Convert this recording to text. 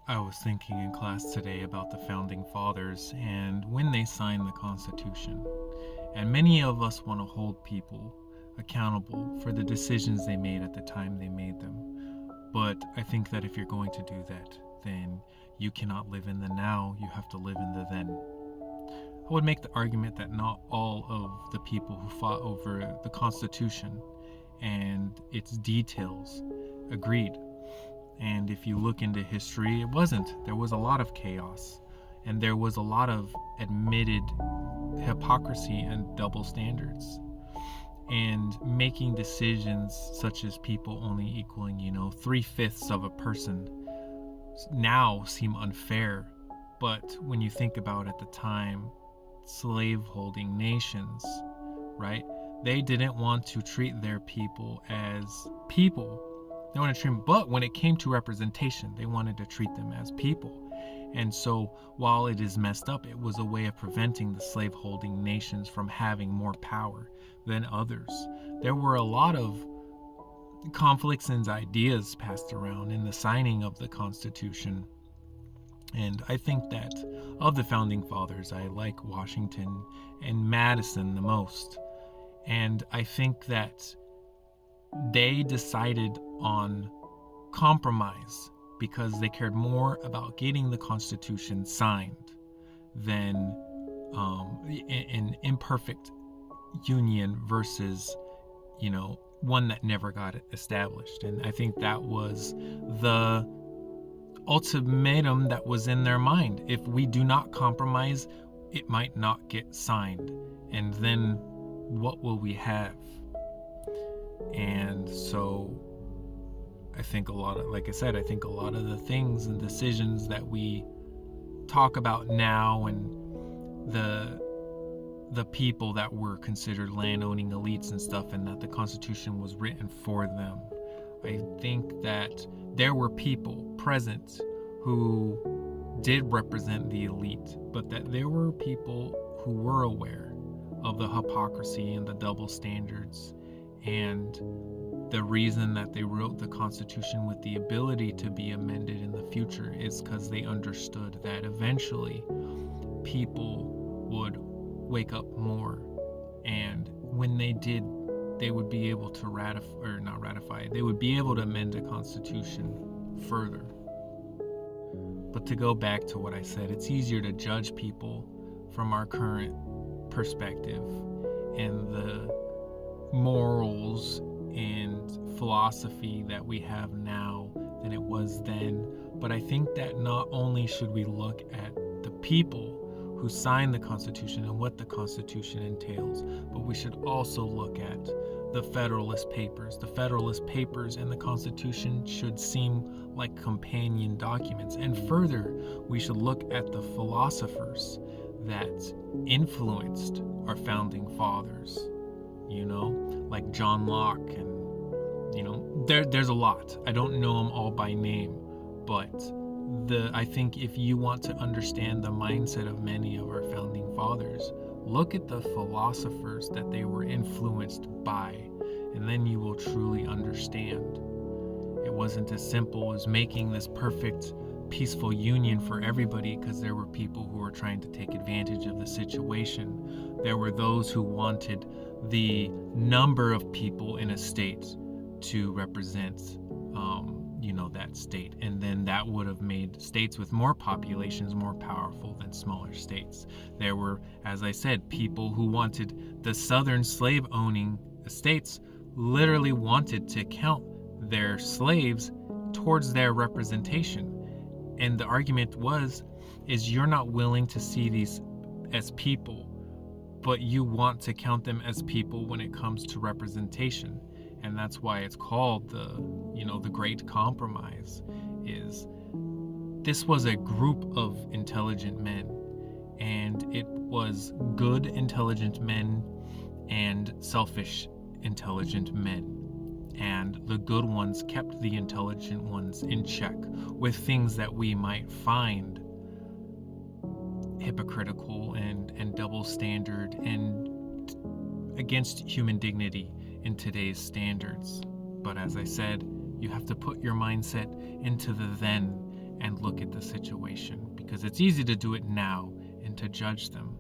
I was thinking in class today about the founding fathers and when they signed the Constitution. And many of us want to hold people accountable for the decisions they made at the time they made them. But I think that if you're going to do that, then you cannot live in the now, you have to live in the then. I would make the argument that not all of the people who fought over the Constitution and its details agreed. And if you look into history, it wasn't. There was a lot of chaos, and there was a lot of admitted hypocrisy and double standards. And making decisions such as people only equaling, 3/5 of a person now seem unfair. But when you think about at the time, slave-holding nations, right? They didn't want to treat their people as people. They wanted to treat them, but when it came to representation, they wanted to treat them as people. And so, while it is messed up, it was a way of preventing the slave-holding nations from having more power than others. There were a lot of conflicts and ideas passed around in the signing of the Constitution. And I think that of the founding fathers, I like Washington and Madison the most. And I think that they decided on compromise because they cared more about getting the Constitution signed than an imperfect union versus, one that never got established. And I think that was the ultimatum that was in their mind. If we do not compromise, it might not get signed. And then what will we have? And so I think like I said, I think a lot of the things and decisions that we talk about now and the people that were considered land-owning elites and stuff, and that the Constitution was written for them. I think that there were people present who did represent the elite, but that there were people who were aware of the hypocrisy and the double standards. And the reason that they wrote the Constitution with the ability to be amended in the future is because they understood that eventually people would wake up more, and when they did, they would be able to they would be able to amend the Constitution further. But to go back to what I said, it's easier to judge people from our current perspective and the morals and philosophy that we have now than it was then. But I think that not only should we look at the people who signed the Constitution and what the Constitution entails, but we should also look at the Federalist Papers. The Federalist Papers and the Constitution should seem like companion documents. And further, we should look at the philosophers that influenced our founding fathers, like John Locke, and there's a lot. I don't know them all by name, but I think if you want to understand the mindset of many of our founding fathers, look at the philosophers that they were influenced by, and then you will truly understand. It wasn't as simple as making this perfect, peaceful union for everybody, because there were people who were trying to take advantage of the situation. There were those who wanted the number of people in a state to represent that state, and then that would have made states with more populations more powerful than smaller states. There were, as I said, people who wanted the southern slave owning states literally wanted to count their slaves towards their representation. And the argument is you're not willing to see these as people, but you want to count them as people when it comes to representation. And that's why it's called the Great Compromise. This was a group of intelligent men, and it was good intelligent men and selfish intelligent men. And the good ones kept the intelligent ones in check with things that we might find hypocritical and double standard and against human dignity in today's standards. But as I said, you have to put your mindset into the then and look at the situation, because it's easy to do it now and to judge them.